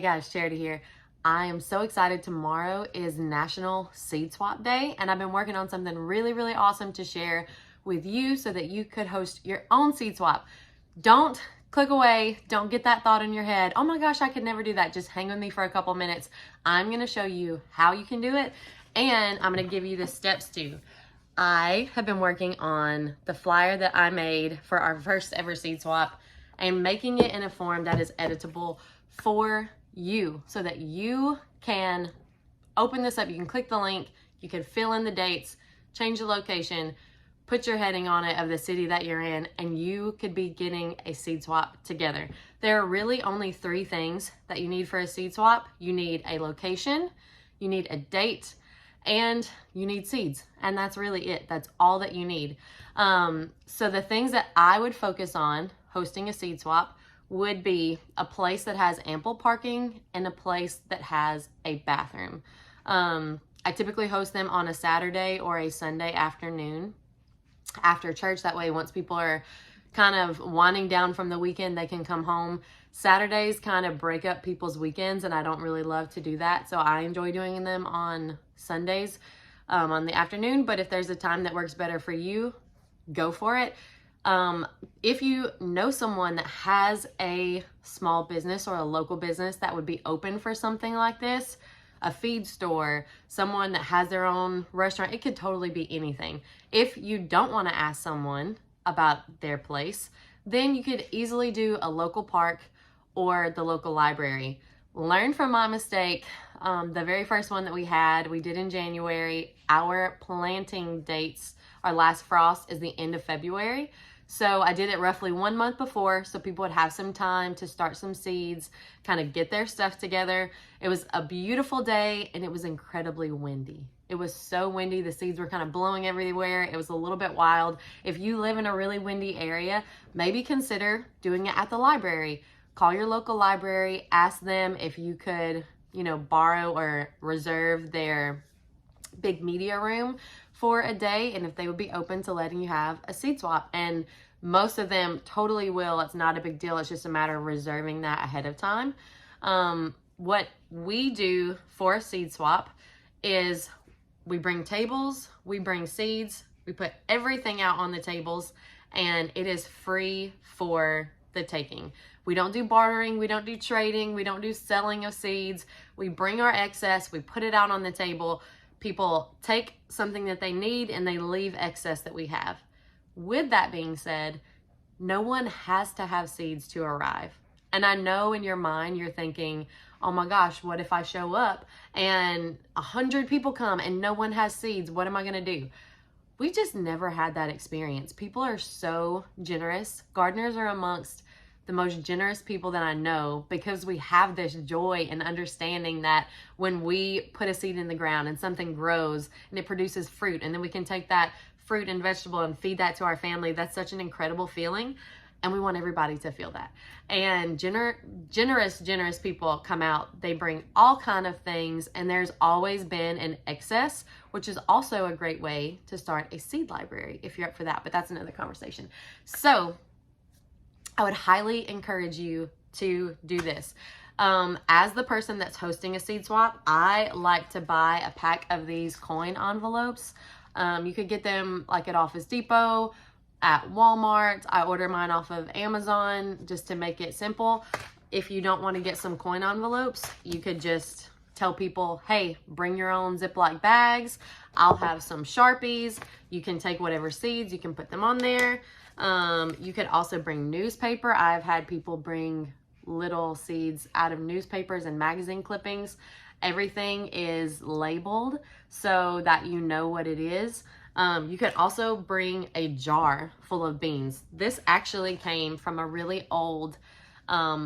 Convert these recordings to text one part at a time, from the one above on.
guys, Charity here. I am so excited. Tomorrow is National Seed Swap Day, and I've been working on something really, really awesome to share with you so that you could host your own seed swap. Don't click away. Don't get that thought in your head. Oh my gosh, I could never do that. Just hang with me for a couple minutes. I'm going to show you how you can do it, and I'm going to give you the steps too. I have been working on the flyer that I made for our first ever seed swap and making it in a form that is editable for you so that you can open this up. You can click the link, you can fill in the dates, change the location, put your heading on it of the city that you're in, and you could be getting a seed swap together. There are really only 3 things that you need for a seed swap. You need a location, you need a date, and you need seeds. And that's really it. That's all that you need. So the things that I would focus on hosting a seed swap would be a place that has ample parking and a place that has a bathroom. I typically host them on a Saturday or a Sunday afternoon after church. That way, once people are kind of winding down from the weekend, they can come home. Saturdays kind of break up people's weekends, and I don't really love to do that. So I enjoy doing them on Sundays on the afternoon. But if there's a time that works better for you, go for it. If you know someone that has a small business or a local business that would be open for something like this, a feed store, someone that has their own restaurant, it could totally be anything. If you don't want to ask someone about their place, then you could easily do a local park or the local library. Learn from my mistake. The very first one that we did in January. Our planting dates, our last frost is the end of February. So I did it roughly 1 month before so people would have some time to start some seeds, kind of get their stuff together. It was a beautiful day and it was incredibly windy. It was so windy. The seeds were kind of blowing everywhere. It was a little bit wild. If you live in a really windy area, maybe consider doing it at the library. Call your local library, ask them if you could, borrow or reserve their big media room for a day and if they would be open to letting you have a seed swap. And most of them totally will. It's not a big deal. It's just a matter of reserving that ahead of time. What we do for a seed swap is we bring tables, we bring seeds, we put everything out on the tables, and it is free for the taking. We don't do bartering, we don't do trading, we don't do selling of seeds. We bring our excess, we put it out on the table. People take something that they need and they leave excess that we have. With that being said, no one has to have seeds to arrive. And I know in your mind you're thinking, oh my gosh, what if I show up and 100 people come and no one has seeds? What am I gonna do? We just never had that experience. People are so generous. Gardeners are amongst the most generous people that I know because we have this joy and understanding that when we put a seed in the ground and something grows and it produces fruit, and then we can take that fruit and vegetable and feed that to our family, that's such an incredible feeling. And we want everybody to feel that. And generous people come out. They bring all kind of things, and there's always been an excess, which is also a great way to start a seed library if you're up for that, but that's another conversation. So I would highly encourage you to do this. As the person that's hosting a seed swap, I like to buy a pack of these coin envelopes. You could get them like at Office Depot, at Walmart. I order mine off of Amazon just to make it simple. If you don't want to get some coin envelopes, you could just tell people, hey, bring your own Ziploc bags. I'll have some Sharpies. You can take whatever seeds, you can put them on there. You could also bring newspaper. I've had people bring little seeds out of newspapers and magazine clippings. Everything is labeled so that you know what it is. You could also bring a jar full of beans. This actually came from a really old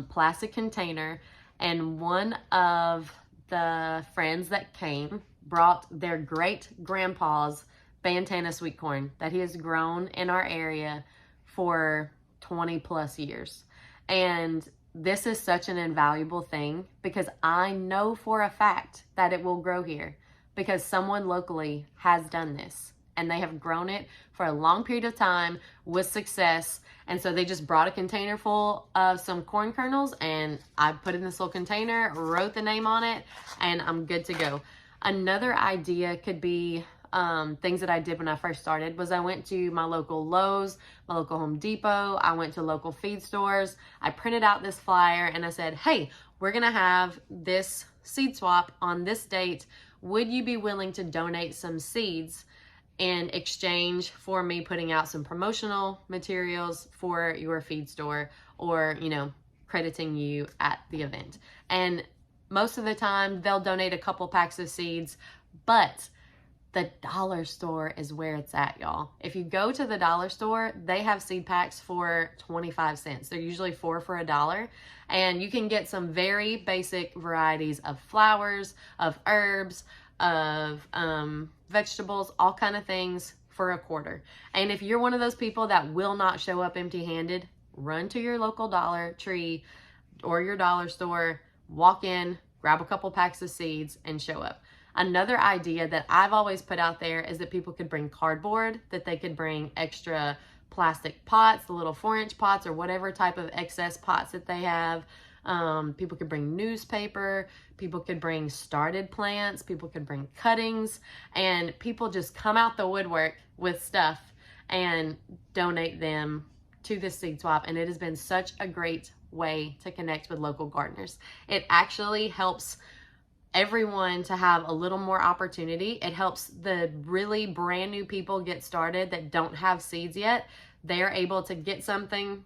plastic container, and one of the friends that came brought their great grandpa's Bantana sweet corn that he has grown in our area for 20 plus years. And this is such an invaluable thing because I know for a fact that it will grow here because someone locally has done this. and they have grown it for a long period of time with success. And so they just brought a container full of some corn kernels, and I put it in this little container, wrote the name on it, and I'm good to go. Another idea could be things that I did when I first started was I went to my local Lowe's, my local Home Depot. I went to local feed stores. I printed out this flyer and I said, hey, we're going to have this seed swap on this date. Would you be willing to donate some seeds in exchange for me putting out some promotional materials for your feed store, or, you know, crediting you at the event? And most of the time they'll donate a couple packs of seeds, but the dollar store is where it's at, y'all. If you go to the dollar store, they have seed packs for 25 cents. They're usually 4 for $1. And you can get some very basic varieties of flowers, of herbs, of vegetables, all kind of things for $0.25. And if you're one of those people that will not show up empty-handed, run to your local Dollar Tree or your dollar store, walk in, grab a couple packs of seeds, and show up. Another idea that I've always put out there is that people could bring cardboard, that they could bring extra plastic pots, the little 4-inch pots or whatever type of excess pots that they have. People could bring newspaper, people could bring started plants, people could bring cuttings, and people just come out the woodwork with stuff and donate them to this seed swap. And it has been such a great way to connect with local gardeners. It actually helps everyone to have a little more opportunity. It helps the really brand new people get started that don't have seeds yet. They're able to get something.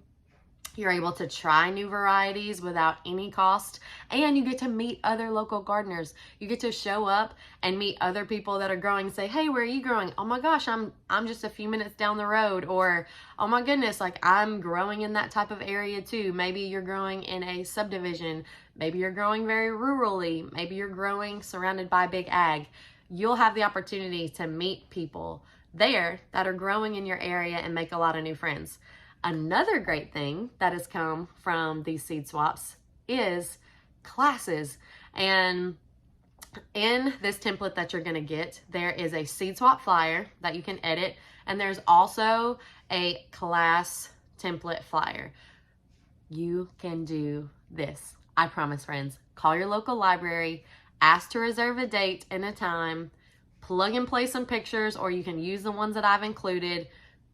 You're able to try new varieties without any cost, and you get to meet other local gardeners. You get to show up and meet other people that are growing and say, hey, where are you growing? Oh my gosh, I'm just a few minutes down the road. Or, oh my goodness, like I'm growing in that type of area too. Maybe you're growing in a subdivision. Maybe you're growing very rurally. Maybe you're growing surrounded by big ag. You'll have the opportunity to meet people there that are growing in your area and make a lot of new friends. Another great thing that has come from these seed swaps is classes. And in this template that you're going to get, there is a seed swap flyer that you can edit. And there's also a class template flyer. You can do this. I promise, friends. Call your local library, ask to reserve a date and a time, plug and play some pictures, or you can use the ones that I've included,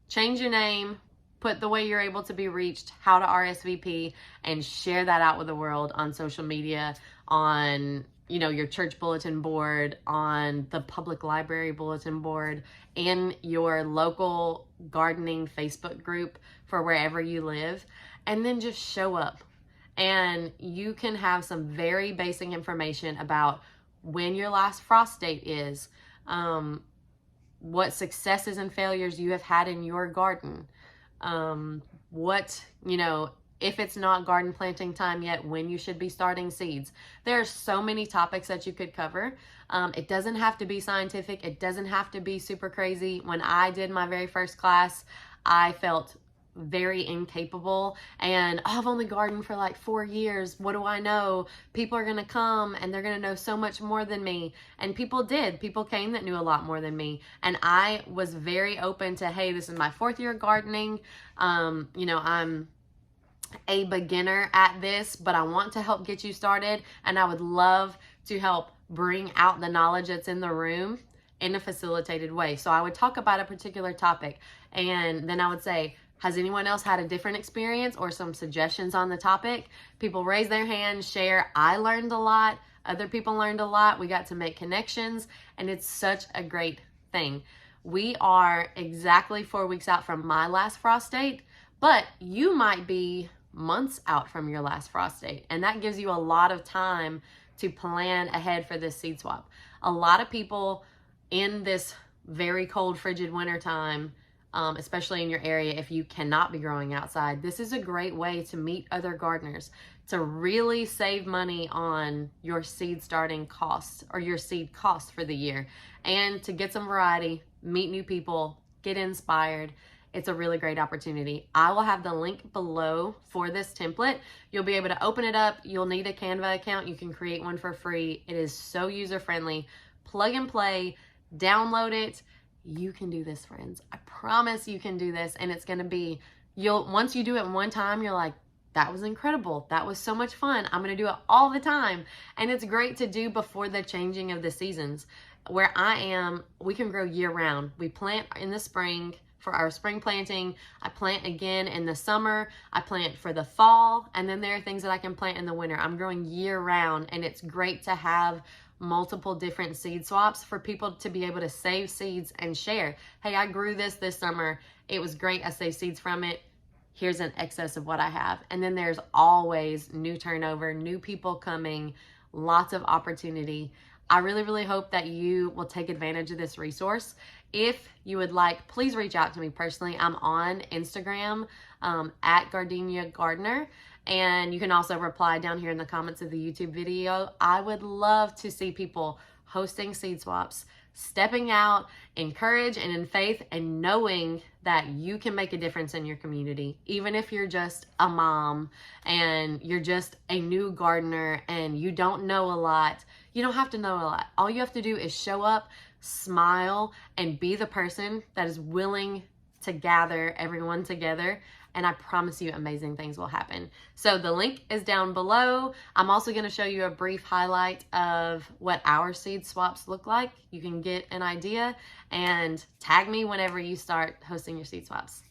change your name, put the way you're able to be reached, how to RSVP, and share that out with the world on social media, on, you know, your church bulletin board, on the public library bulletin board, in your local gardening Facebook group for wherever you live, and then just show up. And you can have some very basic information about when your last frost date is, what successes and failures you have had in your garden, what, you know, if it's not garden planting time yet, when you should be starting seeds. There are so many topics that you could cover. It doesn't have to be scientific. It doesn't have to be super crazy. When I did my very first class, I felt very incapable, and I've only gardened for like 4 years. What do I know? People are going to come and they're going to know so much more than me. And people did. People came that knew a lot more than me. And I was very open to, hey, this is my 4th year gardening. You know, I'm a beginner at this, but I want to help get you started. And I would love to help bring out the knowledge that's in the room in a facilitated way. So I would talk about a particular topic, and then I would say, has anyone else had a different experience or some suggestions on the topic? People raise their hands, share. I learned a lot. Other people learned a lot. We got to make connections, and it's such a great thing. We are exactly 4 weeks out from my last frost date, but you might be months out from your last frost date, and that gives you a lot of time to plan ahead for this seed swap. A lot of people in this very cold, frigid winter time, especially in your area, if you cannot be growing outside, this is a great way to meet other gardeners, to really save money on your seed starting costs or your seed costs for the year, and to get some variety, meet new people, get inspired. It's a really great opportunity. I will have the link below for this template. You'll be able to open it up. You'll need a Canva account. You can create one for free. It is so user-friendly. Plug and play, download it, You can do this, friends. I promise you can do this. And it's going to be, once you do it one time, you're like, that was incredible. That was so much fun. I'm going to do it all the time. And it's great to do before the changing of the seasons. Where I am, we can grow year round. We plant in the spring for our spring planting. I plant again in the summer. I plant for the fall. And then there are things that I can plant in the winter. I'm growing year round, and it's great to have multiple different seed swaps for people to be able to save seeds and share. Hey, I grew this summer. It was great. I saved seeds from it. Here's an excess of what I have. And then there's always new turnover, new people coming, lots of opportunity. I really, really hope that you will take advantage of this resource. If you would like, please reach out to me personally. I'm on Instagram at Gardenia Gardener. And you can also reply down here in the comments of the YouTube video. I would love to see people hosting seed swaps, stepping out in courage and in faith, and knowing that you can make a difference in your community. Even if you're just a mom and you're just a new gardener and you don't know a lot, you don't have to know a lot. All you have to do is show up, smile, and be the person that is willing to gather everyone together. And I promise you amazing things will happen. So the link is down below. I'm also going to show you a brief highlight of what our seed swaps look like. You can get an idea, and tag me whenever you start hosting your seed swaps.